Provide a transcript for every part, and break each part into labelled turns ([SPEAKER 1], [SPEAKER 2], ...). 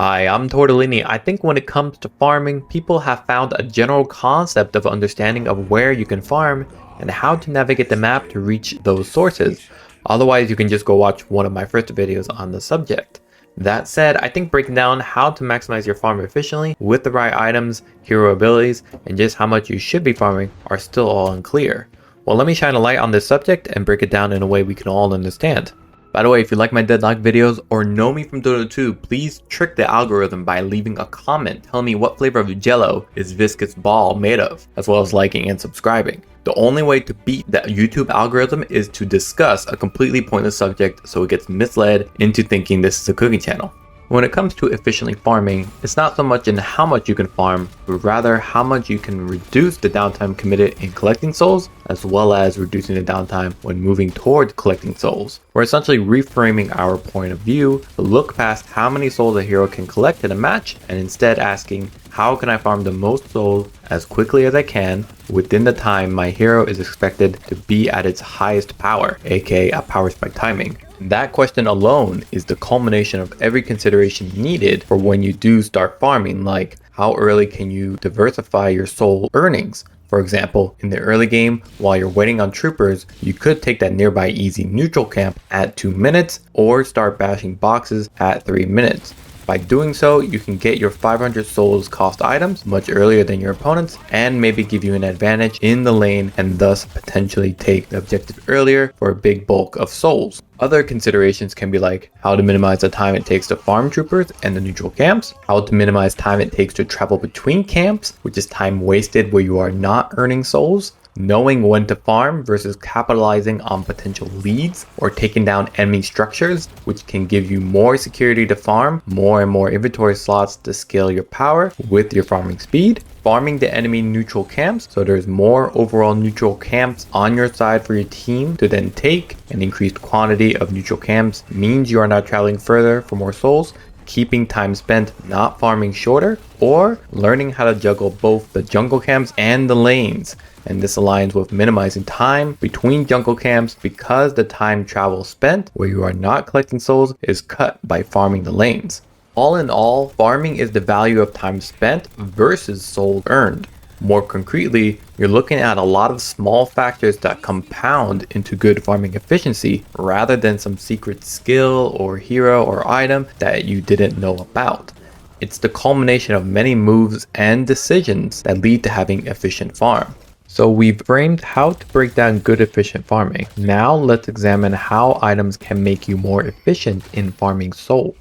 [SPEAKER 1] Hi, I'm Torte de Lini. I think when it comes to farming, people have found a general concept of understanding of where you can farm and how to navigate the map to reach those sources. Otherwise, you can just go watch one of my first videos on the subject. That said, I think breaking down how to maximize your farm efficiently with the right items, hero abilities, and just how much you should be farming are still all unclear. Well, let me shine a light on this subject and break it down in a way we can all understand. By the way, if you like my Deadlock videos or know me from Dota 2, please trick the algorithm by leaving a comment telling me what flavor of jello is Viscous Ball made of, as well as liking and subscribing. The only way to beat the YouTube algorithm is to discuss a completely pointless subject so it gets misled into thinking this is a cooking channel. When it comes to efficiently farming, it's not so much in how much you can farm, but rather how much you can reduce the downtime committed in collecting souls, as well as reducing the downtime when moving towards collecting souls. We're essentially reframing our point of view to look past how many souls a hero can collect in a match and instead asking, how can I farm the most souls as quickly as I can within the time my hero is expected to be at its highest power, aka a power spike timing. That question alone is the culmination of every consideration needed for when you do start farming, like how early can you diversify your soul earnings? For example, in the early game, while you're waiting on troopers, you could take that nearby easy neutral camp at 2 minutes or start bashing boxes at 3 minutes. By doing so, you can get your 500 souls cost items much earlier than your opponents and maybe give you an advantage in the lane and thus potentially take the objective earlier for a big bulk of souls. Other considerations can be like how to minimize the time it takes to farm troopers and the neutral camps, how to minimize time it takes to travel between camps, which is time wasted where you are not earning souls, knowing when to farm versus capitalizing on potential leads or taking down enemy structures, which can give you more security to farm, more and more inventory slots to scale your power with your farming speed, farming the enemy neutral camps so there's more overall neutral camps on your side for your team to then take. An increased quantity of neutral camps means you are not traveling further for more souls, keeping time spent not farming shorter, or learning how to juggle both the jungle camps and the lanes. And this aligns with minimizing time between jungle camps because the time travel spent where you are not collecting souls is cut by farming the lanes. All in all, farming is the value of time spent versus souls earned. More concretely, you're looking at a lot of small factors that compound into good farming efficiency rather than some secret skill or hero or item that you didn't know about. It's the culmination of many moves and decisions that lead to having efficient farm. So we've framed how to break down good efficient farming. Now let's examine how items can make you more efficient in farming souls.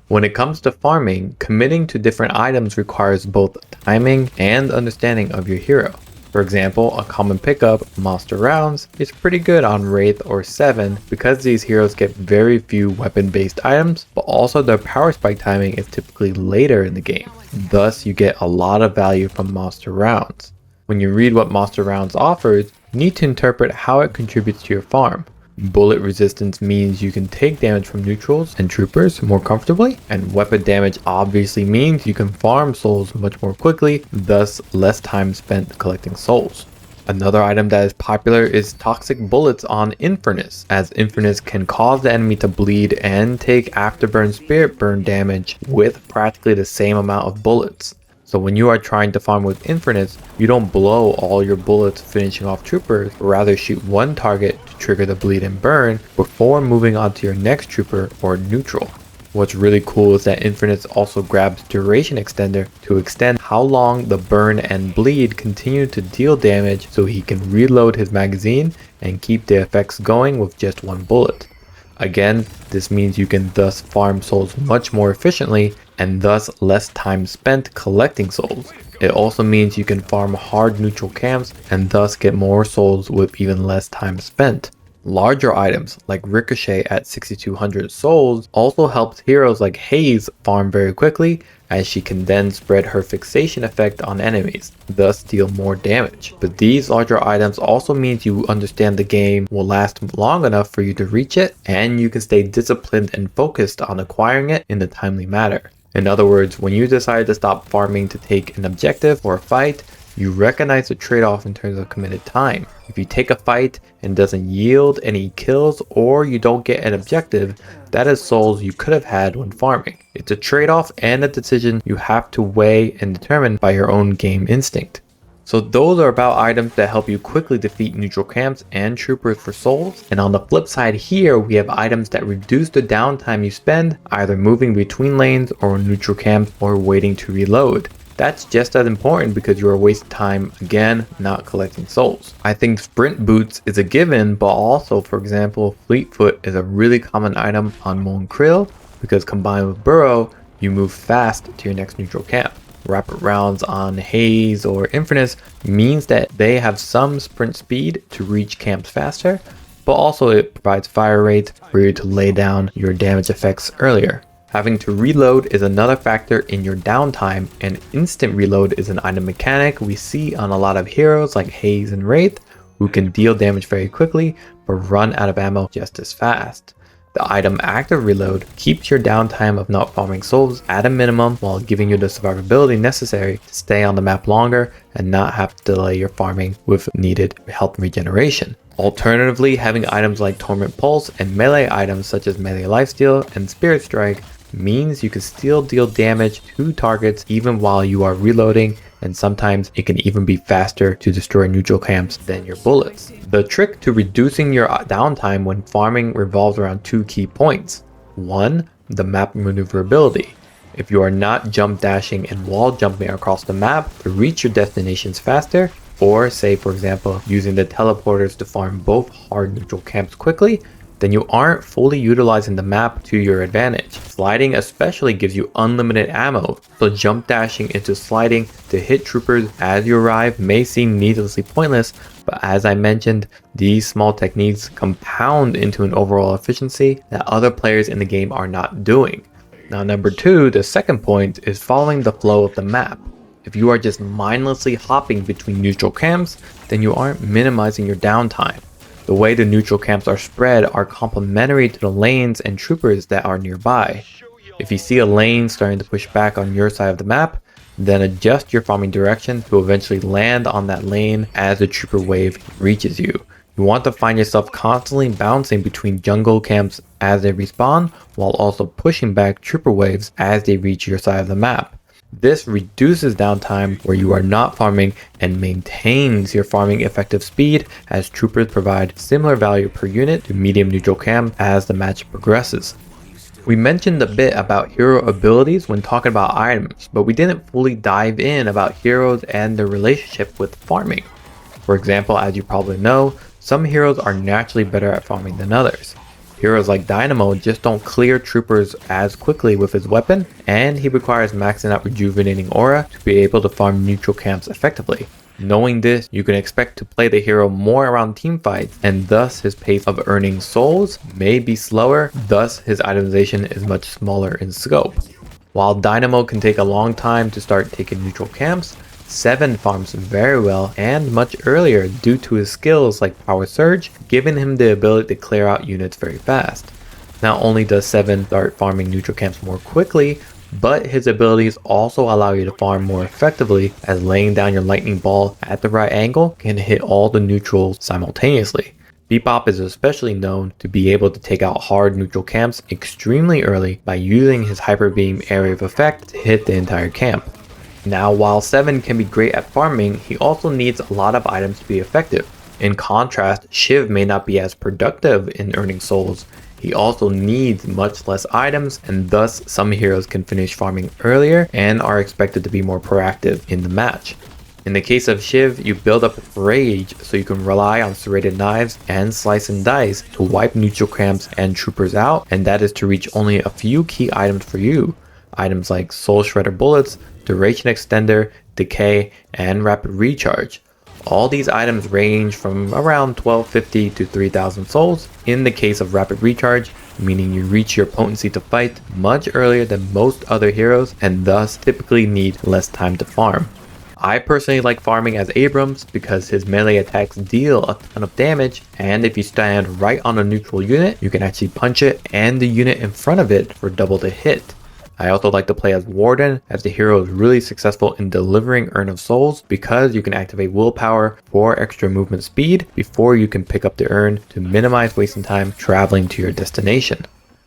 [SPEAKER 1] When it comes to farming, committing to different items requires both timing and understanding of your hero. For example, a common pickup, Monster Rounds, is pretty good on Wraith or 7 because these heroes get very few weapon-based items, but also their power spike timing is typically later in the game. Thus, you get a lot of value from Monster Rounds. When you read what Monster Rounds offers, you need to interpret how it contributes to your farm. Bullet resistance means you can take damage from neutrals and troopers more comfortably, and weapon damage obviously means you can farm souls much more quickly, thus less time spent collecting souls. Another item that is popular is toxic bullets on Infernus, as Infernus can cause the enemy to bleed and take afterburn spirit burn damage with practically the same amount of bullets. So when you are trying to farm with Infernus, you don't blow all your bullets finishing off troopers, but rather shoot one target to trigger the bleed and burn before moving on to your next trooper or neutral. What's really cool is that Infernus also grabs duration extender to extend how long the burn and bleed continue to deal damage so he can reload his magazine and keep the effects going with just one bullet. Again, this means you can thus farm souls much more efficiently and thus less time spent collecting souls. It also means you can farm hard neutral camps and thus get more souls with even less time spent. Larger items like Ricochet at 6200 souls also helps heroes like Haze farm very quickly, as she can then spread her fixation effect on enemies, thus deal more damage. But these larger items also means you understand the game will last long enough for you to reach it, and you can stay disciplined and focused on acquiring it in a timely manner. In other words, when you decide to stop farming to take an objective or a fight, You recognize the trade-off in terms of committed time. If you take a fight and it doesn't yield any kills, or you don't get an objective, that is souls you could have had when farming. It's a trade-off and a decision you have to weigh and determine by your own game instinct. So those are about items that help you quickly defeat neutral camps and troopers for souls. And on the flip side here, we have items that reduce the downtime you spend either moving between lanes or neutral camps or waiting to reload. That's just as important because you are wasting time again not collecting souls. I think sprint boots is a given, but also, for example, fleet foot is a really common item on Mon Krill because combined with burrow, you move fast to your next neutral camp. Rapid rounds on Haze or Infernus means that they have some sprint speed to reach camps faster, but also it provides fire rates for you to lay down your damage effects earlier. Having to reload is another factor in your downtime, and instant reload is an item mechanic we see on a lot of heroes like Haze and Wraith, who can deal damage very quickly but run out of ammo just as fast. The item active reload keeps your downtime of not farming souls at a minimum while giving you the survivability necessary to stay on the map longer and not have to delay your farming with needed health regeneration. Alternatively, having items like Torment Pulse and melee items such as Melee Lifesteal and Spirit Strike means you can still deal damage to targets even while you are reloading, and sometimes it can even be faster to destroy neutral camps than your bullets. The trick to reducing your downtime when farming revolves around two key points. One, the map maneuverability. If you are not jump dashing and wall jumping across the map to reach your destinations faster, or say for example using the teleporters to farm both hard neutral camps quickly, then you aren't fully utilizing the map to your advantage. Sliding especially gives you unlimited ammo, so jump dashing into sliding to hit troopers as you arrive may seem needlessly pointless, but as I mentioned, these small techniques compound into an overall efficiency that other players in the game are not doing. Now number two, the second point, is following the flow of the map. If you are just mindlessly hopping between neutral camps, then you aren't minimizing your downtime. The way the neutral camps are spread are complementary to the lanes and troopers that are nearby. If you see a lane starting to push back on your side of the map, then adjust your farming direction to eventually land on that lane as the trooper wave reaches you. You want to find yourself constantly bouncing between jungle camps as they respawn, while also pushing back trooper waves as they reach your side of the map. This reduces downtime where you are not farming and maintains your farming effective speed, as troopers provide similar value per unit to medium neutral camp as the match progresses. We mentioned a bit about hero abilities when talking about items, but we didn't fully dive in about heroes and their relationship with farming. For example, as you probably know, some heroes are naturally better at farming than others. Heroes like Dynamo just don't clear troopers as quickly with his weapon, and he requires maxing out rejuvenating aura to be able to farm neutral camps effectively. Knowing this, you can expect to play the hero more around teamfights, and thus his pace of earning souls may be slower, thus his itemization is much smaller in scope. While Dynamo can take a long time to start taking neutral camps, 7 farms very well and much earlier due to his skills like Power Surge, giving him the ability to clear out units very fast. Not only does 7 start farming neutral camps more quickly, but his abilities also allow you to farm more effectively, as laying down your lightning ball at the right angle can hit all the neutrals simultaneously. Bebop is especially known to be able to take out hard neutral camps extremely early by using his Hyper Beam area of effect to hit the entire camp. Now, while 7 can be great at farming, he also needs a lot of items to be effective. In contrast, Shiv may not be as productive in earning souls. He also needs much less items, and thus some heroes can finish farming earlier and are expected to be more proactive in the match. In the case of Shiv, you build up rage so you can rely on serrated knives and slice and dice to wipe neutral camps and troopers out, and that is to reach only a few key items for you. Items like Soul Shredder bullets, Duration Extender, Decay, and Rapid Recharge. All these items range from around 1250 to 3000 souls in the case of Rapid Recharge, meaning you reach your potency to fight much earlier than most other heroes and thus typically need less time to farm. I personally like farming as Abrams because his melee attacks deal a ton of damage, and if you stand right on a neutral unit, you can actually punch it and the unit in front of it for double the hit. I also like to play as Warden, as the hero is really successful in delivering Urn of Souls because you can activate willpower for extra movement speed before you can pick up the urn to minimize wasting time traveling to your destination.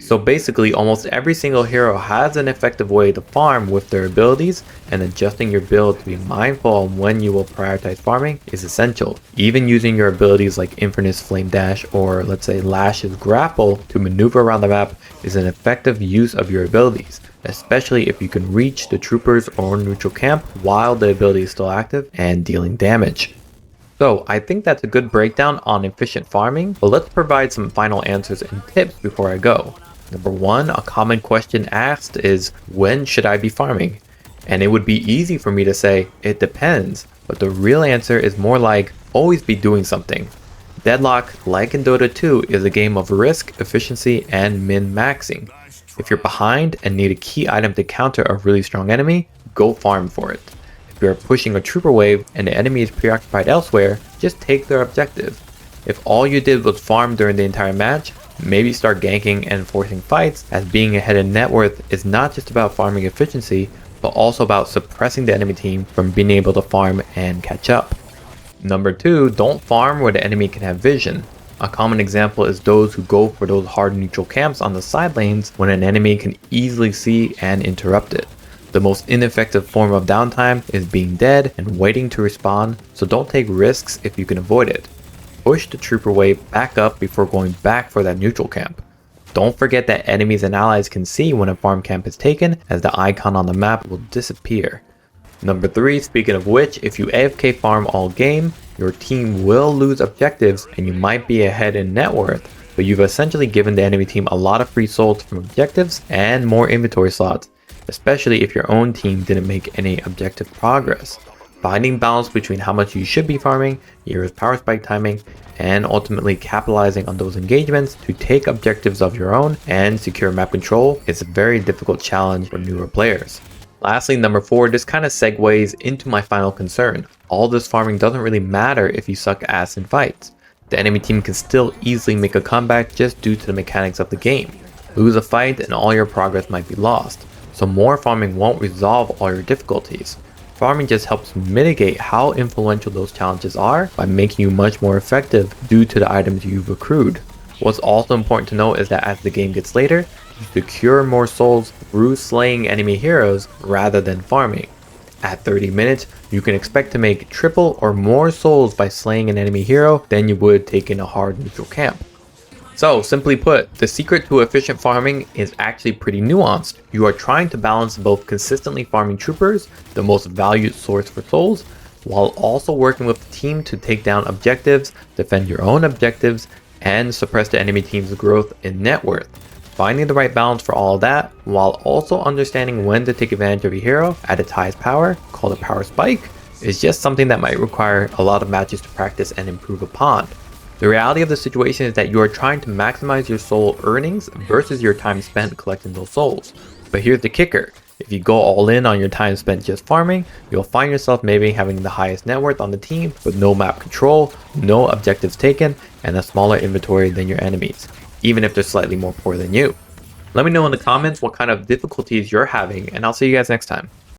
[SPEAKER 1] So basically, almost every single hero has an effective way to farm with their abilities, and adjusting your build to be mindful on when you will prioritize farming is essential. Even using your abilities like Infernus Flame Dash or let's say Lash's Grapple to maneuver around the map is an effective use of your abilities, especially if you can reach the troopers or neutral camp while the ability is still active and dealing damage. So I think that's a good breakdown on efficient farming, but let's provide some final answers and tips before I go. Number one, a common question asked is, when should I be farming? And it would be easy for me to say, it depends, but the real answer is more like, always be doing something. Deadlock, like in Dota 2, is a game of risk, efficiency, and min-maxing. If you're behind and need a key item to counter a really strong enemy, go farm for it. If you're pushing a trooper wave and the enemy is preoccupied elsewhere, just take their objective. If all you did was farm during the entire match, maybe start ganking and forcing fights, as being ahead in net worth is not just about farming efficiency, but also about suppressing the enemy team from being able to farm and catch up. Number two, don't farm where the enemy can have vision. A common example is those who go for those hard neutral camps on the side lanes when an enemy can easily see and interrupt it. The most ineffective form of downtime is being dead and waiting to respawn, so don't take risks if you can avoid it. Push the trooper wave back up before going back for that neutral camp. Don't forget that enemies and allies can see when a farm camp is taken, as the icon on the map will disappear. Number three, speaking of which, if you AFK farm all game, your team will lose objectives and you might be ahead in net worth, but you've essentially given the enemy team a lot of free souls from objectives and more inventory slots, especially if your own team didn't make any objective progress. Finding balance between how much you should be farming, your power spike timing, and ultimately capitalizing on those engagements to take objectives of your own and secure map control is a very difficult challenge for newer players. Lastly, number four, this kind of segues into my final concern. All this farming doesn't really matter if you suck ass in fights. The enemy team can still easily make a comeback just due to the mechanics of the game. Lose a fight and all your progress might be lost, so more farming won't resolve all your difficulties. Farming just helps mitigate how influential those challenges are by making you much more effective due to the items you've accrued. What's also important to note is that as the game gets later, you secure more souls through slaying enemy heroes rather than farming. At 30 minutes, you can expect to make triple or more souls by slaying an enemy hero than you would taking a hard neutral camp. So, simply put, the secret to efficient farming is actually pretty nuanced. You are trying to balance both consistently farming troopers, the most valued source for souls, while also working with the team to take down objectives, defend your own objectives, and suppress the enemy team's growth in net worth. Finding the right balance for all of that, while also understanding when to take advantage of a hero at its highest power, called a power spike, is just something that might require a lot of matches to practice and improve upon. The reality of the situation is that you are trying to maximize your soul earnings versus your time spent collecting those souls. But here's the kicker. If you go all in on your time spent just farming, you'll find yourself maybe having the highest net worth on the team with no map control, no objectives taken, and a smaller inventory than your enemies, even if they're slightly more poor than you. Let me know in the comments what kind of difficulties you're having, and I'll see you guys next time.